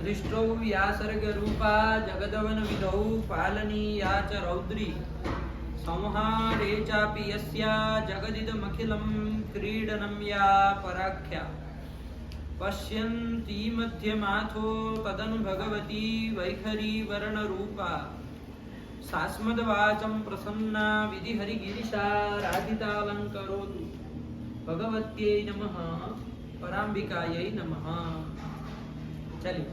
दृष्टौ या सर्गरूपा जगदवन विधौ पालनीया च रौद्री संहारे चापि यस्या जगदिदमखिलं क्रीडनं या पराख्या पश्यन्ती मध्यमाथो तदनु भगवती वैखरी वर्णरूपा सास्मद्वाचं प्रसन्ना विधिहरिगिरिशा राधितालङ्करोतु भगवत्यै नमः पराम्बिकायै नमः। चलिए,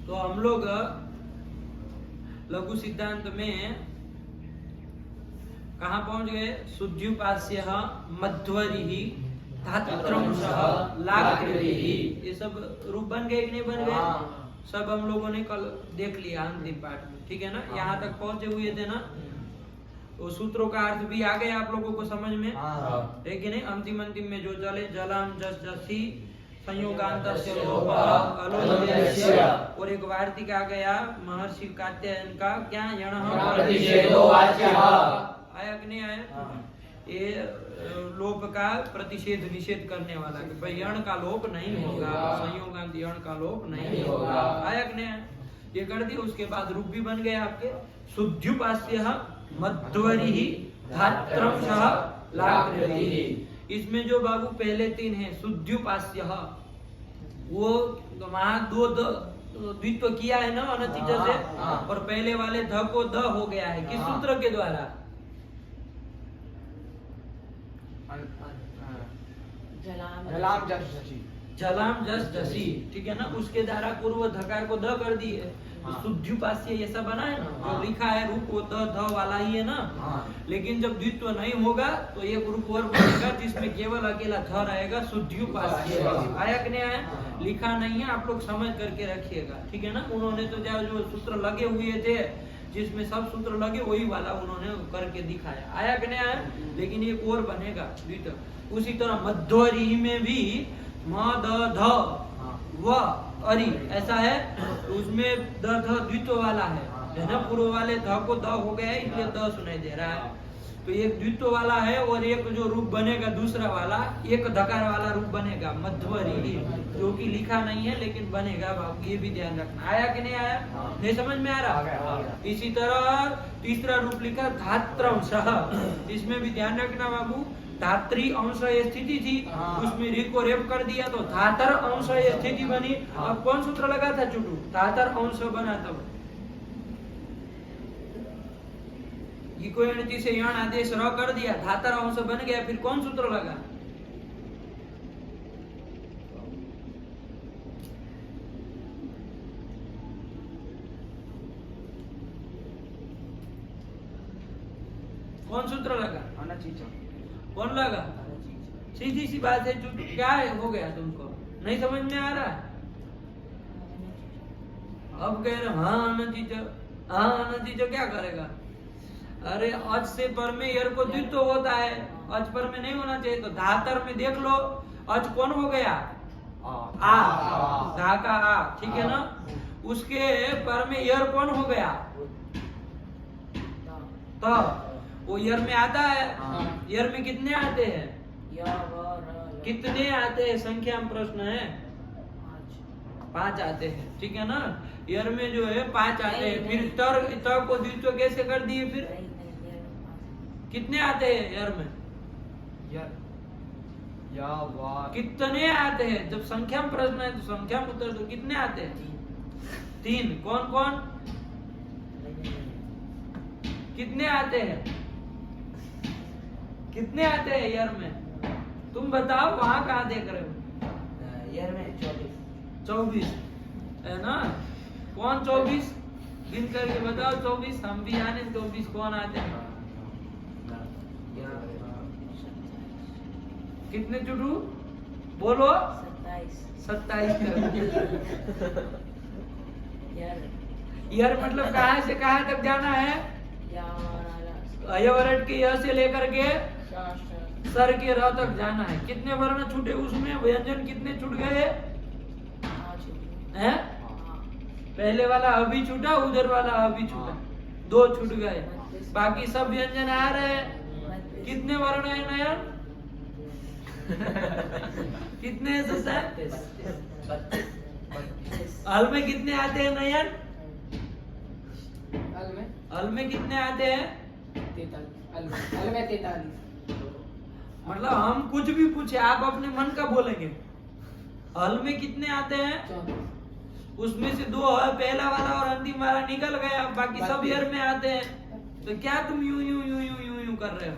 तो हम लोग लघु सिद्धांत में कहाँ पहुंच गए? शुद्ध्युपास्य मध्वरिः धात्रंशः लाकृतिः। ये सब रूप बन गए कि नहीं बन गए? सब हम लोगों ने कल देख लिया अंतिम पाठ में, ठीक है ना? यहाँ तक पहुंचे हुए थे ना? तो सूत्रों का अर्थ भी आ गया आप लोगों को समझ में, है कि नहीं? अंतिम में जो चले जलम जस जसी संयोगान्तस्य लोपः अलोपस्य, और एक वार्तिक आ गया महर्षि कात्यायन का, क्या? यणः प्रतिषेधो वाच्यः। आया कि नहीं आया? ये लोप का प्रतिषेध निषेध करने वाला कि भाई यण का लोप नहीं होगा, संयोगांत यण का लोप नहीं होगा। आया कि नहीं? ये कर दिया। उसके बाद रूप भी बन गए आपके शुद्ध्युपास्यः मध्वरिः धात्रंशः लाकृतिः। इसमें जो बाबू पहले तीन है शुद्ध्युपास्यः, वो वहां दो द्वित्व किया है ना अनचित से, और पहले वाले ध को द हो गया है किस सूत्र के द्वारा? जलाम जस जसी, ठीक है ना? उसके द्वारा पूर्व धकार को द कर दिए। शुद्ध्युपास्य ऐसा बना है ना, जो लिखा है रूप वो ध वाला ही है ना। लेकिन जब द्वित्व नहीं होगा तो ये रूप और बनेगा जिसमें केवल अकेला ध रहेगा, शुद्ध्युपास्य। आया कि नहीं आया? लिखा नहीं है, आप लोग समझ करके रखिएगा, ठीक है ना? उन्होंने तो जो सूत्र लगे हुए थे जिसमें सब सूत्र लगे वही वाला उन्होंने करके दिखाया। आया कि नहीं आया? लेकिन एक और बनेगा द्वित्व। उसी तरह मध्वरी में भी म द ध व अरि ऐसा है, उसमें द ध द्वित्व वाला है ना? पूर्व वाले ध को द हो गया है इसलिए द सुनाई दे रहा है। तो एक द्वित्व वाला है और एक जो रूप बनेगा दूसरा वाला, एक धकार वाला रूप बनेगा मध्वरी, जो कि लिखा नहीं है लेकिन बनेगा बाबू, ये भी ध्यान रखना। आया कि नहीं आया? नहीं समझ में आ रहा? इसी तरह तीसरा रूप लिखा धात्रंशः, इसमें भी ध्यान रखना बाबू। धात्री अंश स्थिति थी, उसमें री को रेप कर दिया तो धातर अंश स्थिति बनी। अब कौन सूत्र लगा था चुटू? धातर अंश बना। तब इको एणति से यण आदेश र कर दिया, धातर अंश बन गया, फिर कौन सूत्र लगा? कौन सूत्र लगा? कौन लगा? सीधी सी बात है, क्या हो गया तुमको? नहीं समझ में आ रहा? अब कह रहे हाँ अनचित क्या करेगा? अरे अच से पर में यर को द्वित्व होता है, अच पर में नहीं होना चाहिए। तो धातर में देख लो, अच कौन हो गया? आ, धा का आ, ठीक है ना? उसके पर में यर कौन हो गया? तो वो यर में आता है। यर में कितने आते हैं? कितने आते हैं? संख्या में प्रश्न है, 5 आते हैं, ठीक है ना? यर में जो है 5 आते हैं। फिर तर को द्वित्व कैसे कर दिए? फिर कितने आते हैं यर में? कितने आते हैं? जब संख्या में प्रश्न है तो संख्या में उत्तर दो। कितने आते हैं? 3। कौन कौन? कितने आते हैं? कितने आते हैं यर में? तुम बताओ, वहां कहाँ देख रहे हो? यर में 24 है ना? कौन 24? गिन करके बताओ 24। हम भी आने 24 कौन आते हैं? कितने चुटू बोलो? 27 यर मतलब कहाँ से कहाँ तक जाना है? अयवरट के य से लेकर के सर के र तक जाना है। कितने वर्ण छूटे उसमें? व्यंजन कितने छूट गए हैं? पहले वाला अभी छूटा, उधर वाला अभी छूटा, 2 छूट गए, बाकी सब व्यंजन आ रहे हैं। कितने वर्ण है नयन? कितने है? हल में कितने आते हैं नयन? हल में कितने आते हैं? 43। मतलब हम कुछ भी पूछे आप अपने मन का बोलेंगे। हल में कितने आते हैं? 34। उसमें से 2 है, पहला वाला और अंतिम वाला निकल गया, बाकी सब ईयर में आते हैं। तो क्या तुम यूं यूं यूं यूं यूं यूं कर रहे हो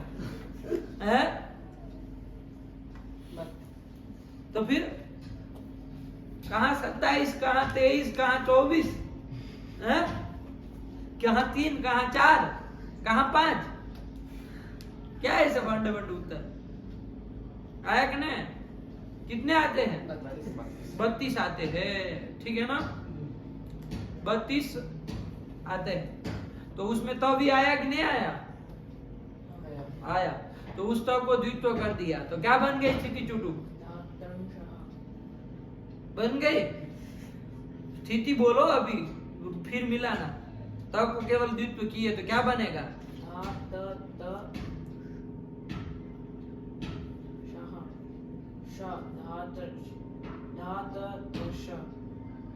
हैं? तो फिर कहाँ 27, कहाँ 23, कहाँ 24 हैं? कहाँ 3, कहाँ 4, कहाँ 5? क्या है सब अंडे बंड उत्तर आया कि नहीं? कितने आते हैं? 32 आते हैं, ठीक है ना? 32 आते हैं। तो उसमें तो भी आया कि नहीं आया? आया। तो उस तक को द्वित्व कर दिया तो क्या बन गई स्थिति चुटू? बन गई स्थिति। बोलो अभी फिर मिलाना। तब को केवल द्वित्व किए तो क्या बनेगा?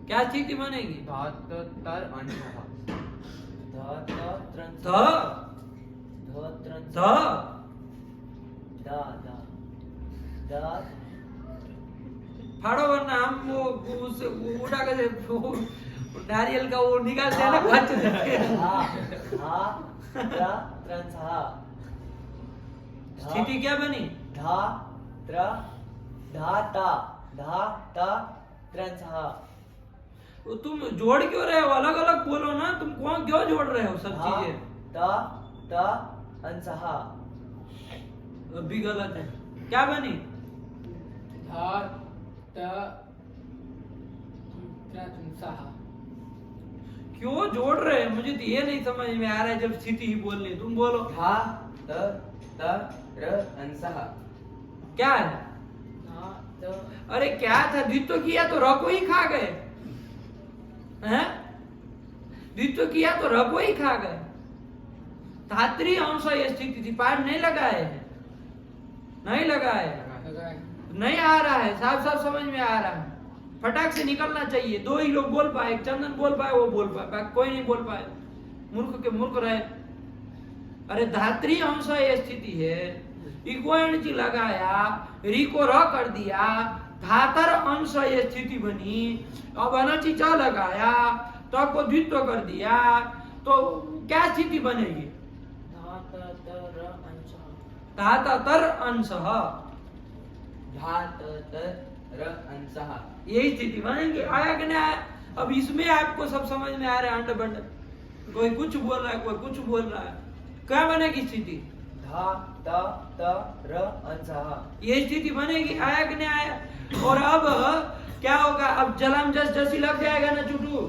क्या स्थिति बनेगी? फाड़ो वरना हम वो उठा कर नारियल का वो निकालते हैं ना, खर्च देते हैं। स्थिति क्या बनी? तुम जोड़ क्यों रहे हो? अलग अलग बोलो ना। तुम कौन क्यों जोड़ रहे हो सब चीजें? अभी गलत है। क्या बनी? क्यों जोड़ रहे हैं? मुझे तो ये नहीं समझ में आ रहा है। जब स्थिति ही बोलनी तुम बोलो। क्या है? अरे क्या था? द्वित्व किया तो र को ही खा गए हैं? द्वित्व किया तो र को ही खा गए। धात्री अंश ये स्थिति थी। पाठ नहीं लगाए हैं, नहीं लगाए, नहीं आ रहा है। साफ साफ समझ में आ रहा है। फटाक से निकलना चाहिए। 2 ही लोग बोल पाए, चंदन बोल पाए, वो बोल पाए, कोई नहीं बोल पाए। मूर्ख के मूर्ख रहे। अरे धात्री अंश ये स्थिति है। इक्वची लगाया, री को र कर दिया, धातर अंश ये स्थिति बनी। अब अनची च लगाया, त को द्वित्व कर दिया, तो क्या स्थिति बनेगी? धातर अंश। यही स्थिति बनेगी। आया कि नहीं आया? अब इसमें आपको सब समझ में आ रहा है। अंड बंड कोई कुछ बोल रहा है, कोई कुछ बोल रहा है। क्या बनेगी स्थिति? ये स्थिति बनेगी। आया कि नहीं आया? और अब क्या होगा? अब जलम जस जसी लग जाएगा ना चुटू?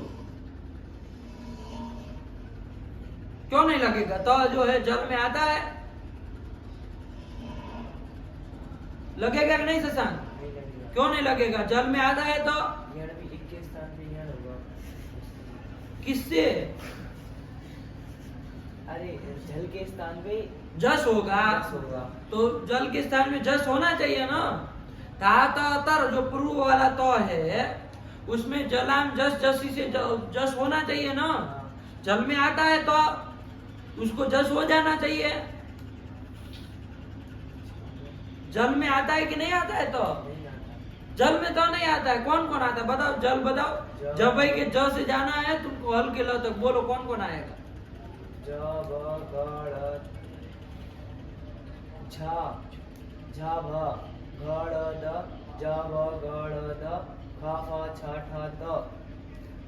क्यों नहीं लगेगा? तो जो है जल में आता है, लगेगा कि नहीं शशांक? क्यों नहीं लगेगा? जल में आता है तो किससे? अरे जल के स्थान पे जस होगा। तो जल के स्थान में जस होना चाहिए ना। धातर जो पूर्व वाला तो है उसमें जलाम जस जसी से जस होना चाहिए ना। जल में आता है तो उसको जस हो जाना चाहिए। जल में आता है कि नहीं आता है? तो जल में तो नहीं आता है। कौन कौन आता है बताओ? जल बताओ। जब भाई के ज से जाना है तुमको हल के ल तक बोलो कौन कौन आएगा?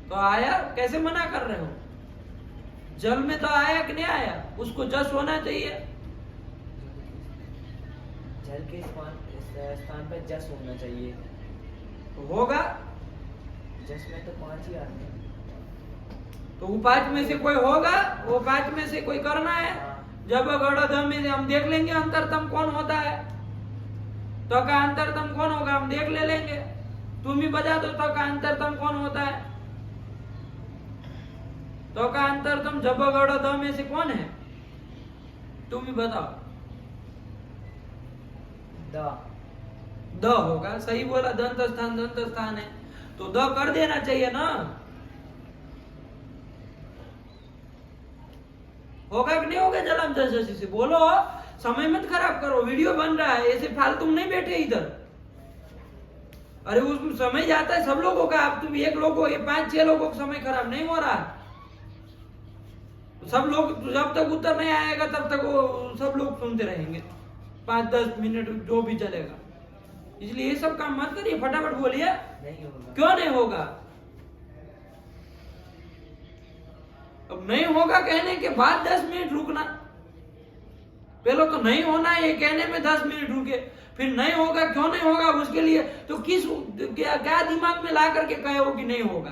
तो आया? कैसे मना कर रहे हो? जल में तो आया कि नहीं आया? उसको जस होना चाहिए। जल के स्थान पर जस होना चाहिए। तो होगा। जस में तो 5 ही आते हैं। तो वो 5 में से कोई होगा? वो 5 में से कोई करना है। जब गढ़ में हम देख लेंगे अंतरतम कौन होता है। तो का अंतरतम कौन होगा हम देख ले लेंगे। तुम ही बजा दो तो का अंतरतम कौन होता है। तो का अंतरतम जब गढ़ में से कौन है? तुम ही बताओ। द होगा। सही बोला। दंत स्थान है। तो द कर देना चाहिए ना। होगा कि नहीं होगा जलम जस जसी से? बोलो, समय मत खराब करो, वीडियो बन रहा है, ऐसे फालतू में नहीं बैठे इधर। अरे उस समय जाता है सब लोगों का, अब तुम एक लोगों, ये 5-6 लोगों का समय खराब नहीं हो रहा। सब लोग जब तक उत्तर नहीं आएगा तब तक वो सब लोग सुनते रहेंगे, 5-10 मिनट जो भी चलेगा। इसलिए ये सब काम मत करिए, फटाफट बोलिए। नहीं होगा। क्यों नहीं होगा? अब नहीं होगा कहने के बाद 10 मिनट रुकना। पहले तो नहीं होना है ये कहने में 10 मिनट रुके, फिर नहीं होगा, क्यों नहीं होगा उसके लिए तो क्या दिमाग में ला करके कहे हो कि नहीं होगा?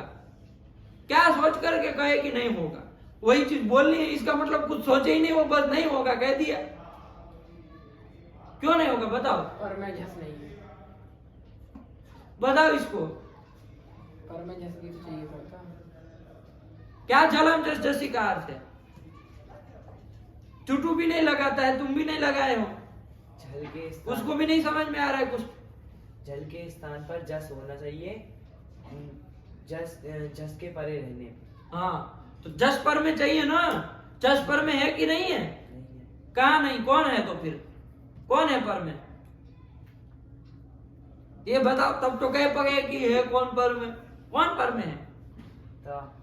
क्या सोच करके कहे कि नहीं होगा? वही चीज बोलनी है, इसका मतलब कुछ सोचे ही नहीं, वो बस नहीं होगा कह दिया। क्यों नहीं होगा बताओ? पर मैं झस नहीं है। बताओ इसको। पर मैं झस की तो चाहिए था। क्या जलम जस जसी का अर्थ है? चुटू भी नहीं लगाता है, तुम भी नहीं लगाए हो, जल के स्थान, उसको भी नहीं समझ में आ रहा है कुछ। जल के स्थान पर जस होना चाहिए, जस के परे रहने। हाँ, तो जस पर में चाहिए ना, जस पर में है कि नहीं है? नहीं है। कहा नहीं? कौन है तो फिर? कौन है पर में? ये बताओ, तब तो कह पगे कि है कौन पर में? कौन पर में है? ता,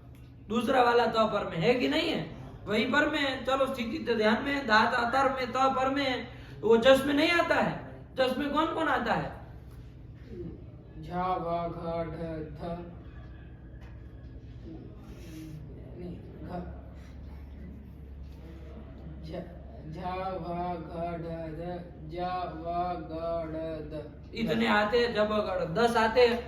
दूसरा वाला तो पर में है कि नहीं है? वही पर में है। चलो स्थिति तो ध्यान में है, धात अतर में तो पर में है, तो वो जस में नहीं आता है। जस में कौन कौन आता है? झा भा घा ढ ध नहीं घ झा भा घा ढ ध जा वा गा ड द। इतने आते हैं, जब अगर 10 आते हैं,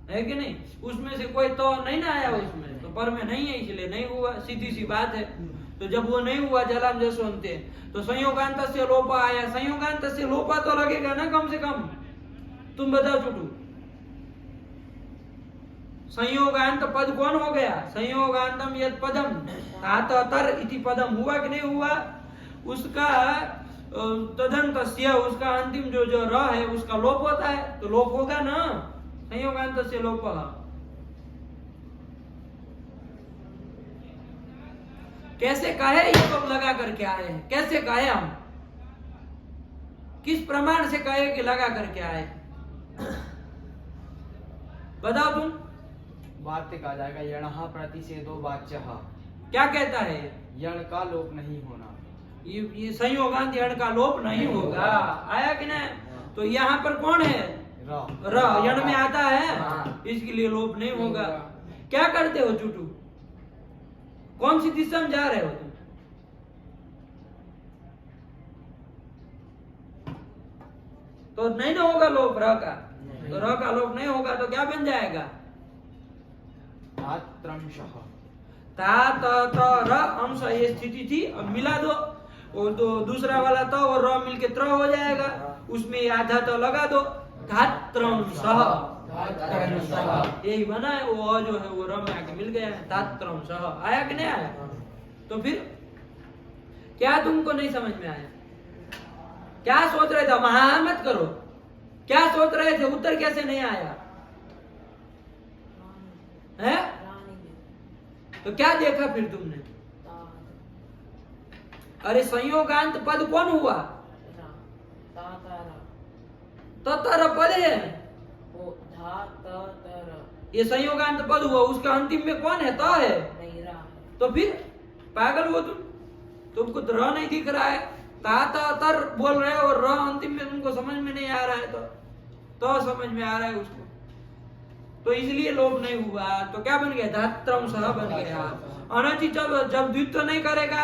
है कि नहीं? उसमें से कोई तो नहीं ना आया उसमें, तो पर में नहीं है, इसलिए नहीं हुआ, सीधी सी बात है। तो जब वो नहीं हुआ जलाम जसवंते, तो संयोगांत से लोपा आया। संयोगांत से लोपा तो लगेगा ना कम से कम। तुम बताओ चुटू, संयोगांत पद कौन हो गया? संयोगांतम यद पदम तात अतर इति पदम, हुआ कि नहीं हुआ? उसका तदंतस्य, उसका अंतिम जो र है उसका लोप होता है, तो लोप होगा ना, संयोगांत से लोप। कैसे कहे ये तो लगा करके आए हैं? कैसे कहे हम? किस प्रमाण से कहे कि लगा करके आए? बताओ तुम। वाक्य कहा जाएगा यणः प्रतिषेधो वाच्यः। क्या कहता है ये? यण का लोप नहीं होना। ये संयोगांत यण का लोप नहीं होगा। आया कि नहीं? तो यहाँ पर कौन है? र यण में आता है, इसके लिए लोप नहीं होगा। क्या करते हो चुटू? कौन सी दिशा में जा रहे हो तुम? तो नहीं ना होगा लोप र का, तो र का लोप नहीं होगा तो क्या बन जाएगा? धात्रंशः। ता त त र अंश, ये स्थिति थी। अब मिला दो, वो तो दूसरा वाला तो और र मिलके त्र हो जाएगा, उसमें आधा तो लगा दो, धात्रंशः। यही बना है, वो जो है वो र में आके मिल गया है, धात्रंशः। आया कि नहीं आया? तो फिर क्या तुमको नहीं समझ में आया? क्या सोच रहे थे? महा मत करो। क्या सोच रहे थे? उत्तर कैसे नहीं आया है? तो क्या देखा फिर तुमने? अरे संयोगांत पद कौन हुआ? ततर पद है, ये संयोगांत पद हुआ, उसका अंतिम में कौन है? त है। तो फिर पागल हो तुम, तुमको तो र नहीं दिख रहा है, ता तर बोल रहे हो और र अंतिम में तुमको समझ में नहीं आ रहा है, तो समझ में आ रहा है उसको, तो इसलिए लोप नहीं हुआ। तो क्या बन गया? धात्रंशः बन गया। अनचि जब द्वित्व नहीं करेगा,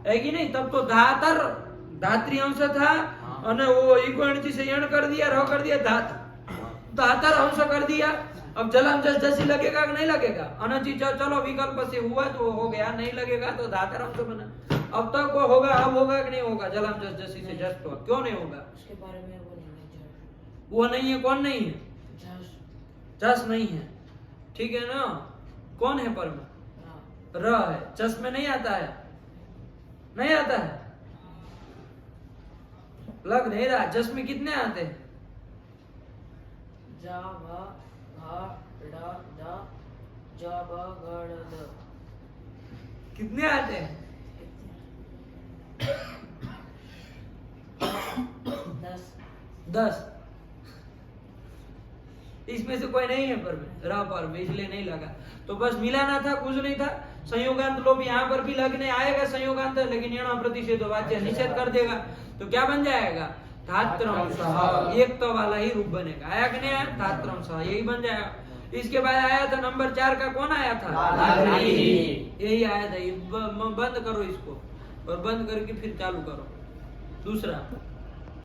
है कि नहीं, तब तो धातर धात्री अंश था, और वो इको से यण कर दिया, र कर दिया, धातर अंश कर दिया। अब जलम जस जसी लगेगा कि नहीं लगेगा? अनचि चलो विकल्प से हुआ तो हो गया, नहीं लगेगा तो धातर अंश बना। अब तक वो होगा, अब होगा कि नहीं होगा? जलम जस जसी से जस तो क्यों नहीं होगा? उसके बारे में वो नहीं है, वो नहीं है। कौन नहीं है? जस नहीं है, ठीक है ना? कौन है पर में? र है, जस में नहीं आता है, नहीं आता है, लग नहीं रहा। जस में कितने आते हैं? घा ढ ध ज ब घ ड़ ध कितने आते हैं? 10 10। इसमें से कोई नहीं है पर में, र पर में, इसलिए नहीं लगा। तो बस मिलाना था, कुछ नहीं था। संयोगांत लोभ यहाँ पर भी लगने आएगा संयोगांत, लेकिन यण प्रतिषेध वाच्य निषेध कर देगा। तो क्या बन जाएगा? धात्रम सह, एक तो वाला ही रूप बनेगा। आया कि नहीं आया? धात्रम सह, यही बन जाएगा। इसके बाद आया था नंबर 4 का, कौन आया था? धात्री। यही आया था। ये बंद करो इसको, और बंद करके फिर चालू करो दूसरा।